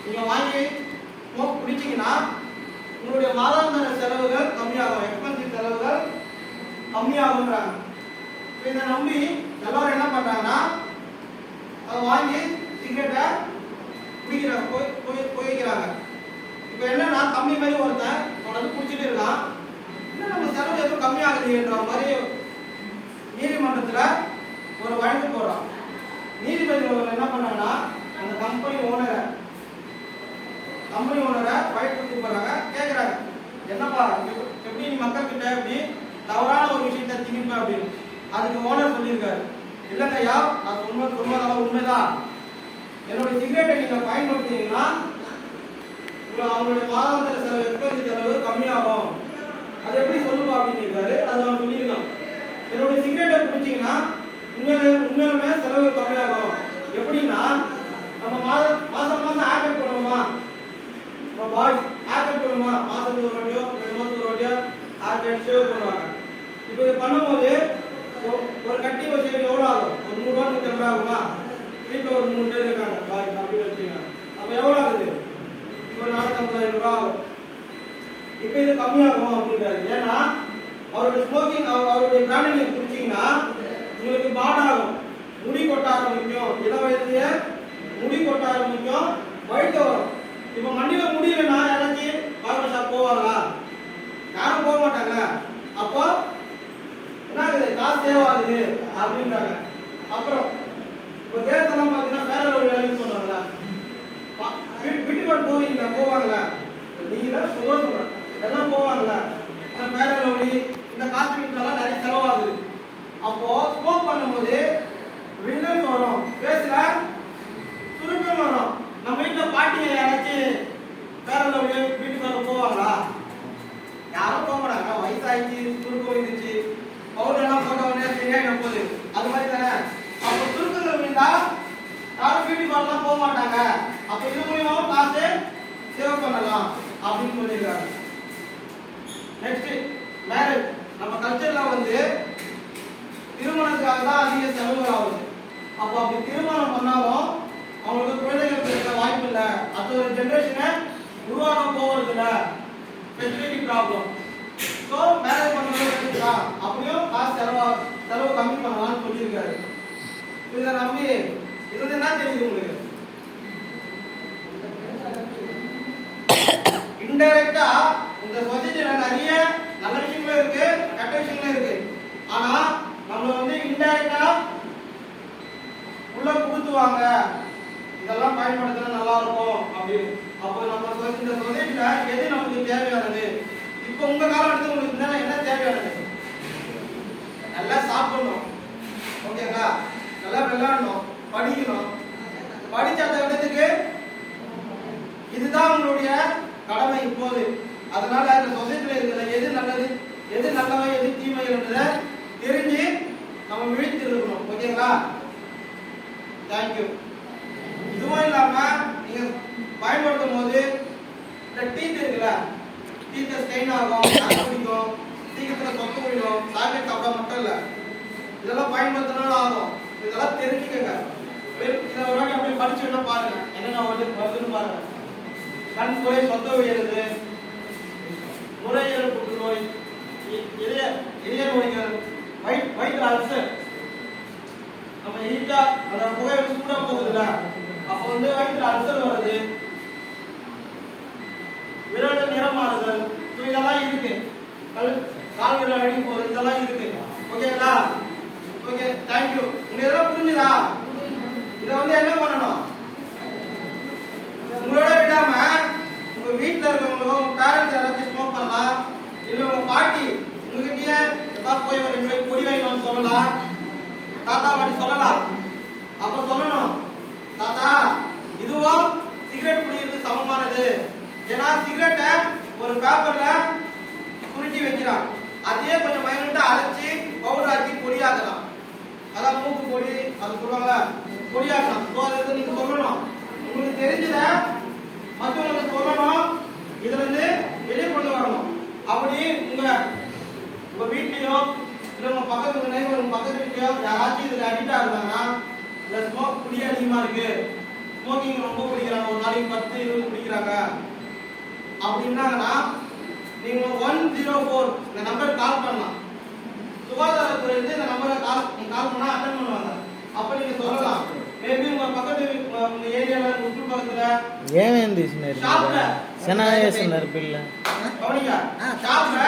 நீங்க வாங்கி ஸ்மோக் குடிச்சீங்கன்னா உங்களுடைய மாதாந்திர செலவுகள் கம்மியாகும், எக்ஸ்பென்சிவ் செலவுகள் கம்மியாகுன்றாங்க. இதை நம்பி எல்லாரும் என்ன பண்றாங்கன்னா அதை வாங்கி சிகரெட்டை புகைக்கிறாங்க. இப்போ என்னன்னா கம்மி மாதிரி ஒருத்தன் தொடர்ந்து குடிச்சிட்டு இருக்கான், இன்னும் நம்ம செலவு எதுவும் கம்மியாகுதுன்ற மாதிரி நீதிமன்றத்தில் ஒரு வழக்கு போடுறான். நீதிபதிகள் என்ன பண்ணாங்கன்னா அந்த கம்பெனி ஓனரை வழக்கு கூப்பிடுறாங்க, கேட்குறாங்க என்னப்பா எப்படி நீ மக்கள் கிட்ட எப்படி தவறான ஒரு விஷயத்தை திணிப்ப அப்படின்னு. அதுக்கு ஓனர் சொல்லியிருக்காரு, இல்லைங்க ஐயா நான் சொன்னதெல்லாம் உண்மைதான், என்னுடைய சிகரெட்டை நீங்க பயன்படுத்தினீங்கன்னா அவங்களுடைய மாதாந்திர செலவு எக்ஸ்பென்சிவ் செலவு கம்மியாகும். அது எப்படி சொல்லுவா அப்படின்னு இருக்காரு. அது அவன் சொல்லியிருக்கான், என்னுடைய சிகரெட்டை குடிச்சீங்கன்னா உண்மையுமே செலவு கம்மியாகும். எப்படின்னா நம்ம மாசம் ஆக்ட் பண்ணுவோமா, பாய்ஸ் ஆக்ட் பண்ணுவோமா, மாசத்துக்கு ஒரு வாட்டியோ 2 மாசத்துக்கு ஒரு வாட்டியோ ஆக்ட் சேவ் பண்ணுவாங்க. இப்போ இது பண்ணும்போது ஒரு கட்டி வச்சு எவ்வளோ ஆகும், ஒரு 100 ரூபா 150 ரூபா ஆகுமா, வீட்டில் ஒரு 3 பேர் இருக்காங்க பாய்ஸ் அப்படின்னு வச்சுக்கோங்க, அப்போ எவ்வளோ ஆகுது, ஒரு 450 ரூபா ஆகும். இப்போ இது கம்மியாகும் அப்படின்றாரு. ஏன்னா அவருடைய ஸ்மோக்கிங் அவருடைய பிராண்ட் நீங்க குடிச்சீங்கன்னா உங்களுக்கு பாட் ஆகும், முடி கொட்ட ஆரம்பிக்கும், இளம் வயசுலயே முடி கொட்ட ஆரம்பிக்கும், வயிற்று வரும். இப்போ மண்டியில முடியலன்னா யாராச்சும் பார்பர் ஷாப் போவாங்களா, யாரும் போக மாட்டாங்க. அப்போ என்ன ஆகுது, காசு சேவ் ஆகுது அப்படின்றாங்க. அப்புறம் இப்போ தேர்தலாம் பார்த்தீங்கன்னா வேற ஒரு வேலைக்கு சொல்றாங்களா, வீட்டுக்கு போவீங்களா, போவாங்களா, நீங்க தான் சொல்லுவாங்க எல்லாம் போவாங்களா, இந்த பேர லவ்லி இந்த காஸ்மெட்டிக்ஸ் எல்லாம் நிறைய செலவாகுது. அப்போ ஸ்மோக் பண்ணும்போது விண்டர்ஸ் வரும், பேசல சுருக்கம் வரும். நம்ம வீட்டில் பாட்டிங்க யாராச்சும் பேர லவ்லி வீட்டுக்கு போவாங்களா, யாரும் போக மாட்டாங்க. வயசாயிடுச்சு, சுருக்கம் வந்துச்சு, பவுடர் எல்லாம் போட்ட உடனே சரியாயிடும் போகுது, அது மாதிரி தானே. அப்போ சுருக்கங்கள் விழுந்தா யாரும் வீட்டுக்கு வரலாம் போக மாட்டாங்க. அப்போ இது மூலியமாவும் காசு சேவ் பண்ணலாம் அப்படின்னு சொல்லியிருக்காங்க. Next marriage. நம்ம கல்ச்சர்ல வந்து திருமணத்துக்காக தான் அதிக செலவுகள் ஆகுது. அப்போ அப்படி திருமணம் பண்ணாலும் அவங்களுக்கு குழந்தைகள் பிறக்க வாய்ப்பு இல்லை, அது ஒரு ஜெனரேஷனை உருவாக போவது இல்லை, ஃபெர்டிலிட்டி ப்ராப்ளம். ஸோ மேரேஜ் பண்ணுறது அப்படியும் காசு செலவு கம்மி பண்ணலாம்னு சொல்லியிருக்காரு. இதை நம்பி இது என்ன தெரியுது உங்களுக்கு, இன்டைரக்டா இந்த சொசைட்டில நிறைய நல்ல விஷயங்களும் இருக்கு, கெட்ட விஷயங்களும் இருக்கு. ஆனா நம்ம வந்து இன்டைரக்டா உள்ள புகுத்துவாங்க, இதெல்லாம் பயன்படுத்தினா நல்லா இருக்கும் அப்படின்னு. அப்போ நம்ம இந்த சொசைட்டில எது நமக்கு தேவையானது, இப்போ உங்க காலகட்டத்தில் உங்களுக்கு என்ன தேவையானது, நல்லா சாப்பிடணும், ஓகேங்களா, நல்லா விளையாடணும், படிக்கணும், படிச்ச அந்த இடத்துக்கு இதுதான் உங்களுடைய கடமை இப்போது. அதனால இந்த சொசைட்டில இருக்கிற எது நல்லது, எது நல்லவை, எது தீமை என்றதை தெரிஞ்சு நம்ம விழித்து இருக்கணும், ஓகேங்களா. தேங்க்யூ. இதுவும் இல்லாம நீங்க பயன்படுத்தும் போது இந்த டீத் இருக்குல்ல, டீத்தை ஸ்டெயின் ஆகும், பிடிக்கும், சீக்கிரத்துல சொத்து விடும், சாக்லேட் சாப்பிட மட்டும் இல்ல, இதெல்லாம் பயன்படுத்தினாலும் ஆகும். இதெல்லாம் தெரிஞ்சுக்கங்க. இதை ஒரு வாட்டி அப்படியே படிச்சுன்னா பாருங்க என்னென்ன வருதுன்னு பாருங்க. கண் நோய், சொத்த விழுது, நுரையீரல் புற்றுநோய், இதய நோய்கள், வயிற்று அல்சர். நம்ம ஹீட்டா அந்த புகை சூடா போகுதுல்ல, அப்போ வந்து வயிற்று அல்சர் வருது, விரல் நிறமாறுதல், இதெல்லாம் இருக்கு, கால் விரல் அடி போகுது, இதெல்லாம் இருக்கு, ஓகேங்களா. Okay, thank you. உங்களுக்கு இதெல்லாம் புரிஞ்சுதா? இதை வந்து என்ன பண்ணணும், உங்களோட விடாம உங்க வீட்டுல இருக்கவங்களோ உங்க பேரண்ட்ஸ் யாராச்சும் ஸ்மோக் பண்ணலாம், இல்ல உங்க பாட்டி உங்ககிட்டயே ஏதாவது போய் ஒரு 2 பொடி வாங்கணும்னு சொல்லலாம், தாத்தா பாட்டி சொல்லலாம். அப்ப சொல்லணும், தாத்தா இதுவும் சிகரெட் குடிக்கிறது சமமானது. ஏன்னா சிகரெட்டை ஒரு பேப்பர்ல குறுக்கி வைக்கிறான், அதே கொஞ்சம் மைனூட்டா அரைச்சி பவுடர் ஆக்கி பொடியாக்கலாம், அதான் மூக்கு பொடி அது சொல்லுவாங்க, பொடியாக்கலாம். ஸோ அதை நீங்க சொல்லணும், உங்களுக்கு தெரிஞ்சத மற்றவங்களுக்கு சொல்லணும், இதுல இருந்து வெளியே கொண்டு வரணும். அப்படி உங்க வீட்லயோ இல்ல உங்க பக்கத்து நைபர், உங்க பக்கத்து வீட்லயோ யாராச்சும் இதுல அடிக்டா இருந்தாங்கன்னா, இல்ல ஸ்மோக் குடி அதிகமா இருக்கு, ஸ்மோக்கிங் ரொம்ப குடிக்கிறாங்க, ஒரு நாளைக்கு 10 20 குடிக்கிறாங்க அப்படின்னாங்கன்னா நீங்க 104 இந்த நம்பர் கால் பண்ணலாம். சுகாதாரத்துறை இந்த நம்பரை கால் பண்ணா அட்டெண்ட் பண்ணுவாங்க. அப்ப நீங்க சொல்லலாம், மேபி உங்க பக்கத்து உங்க ஏரியால உங்க பக்கத்துல ஏன் இந்த ஷாப்ல செனாயஸ் நர்பில்ல கவனிங்க ஷாப்ல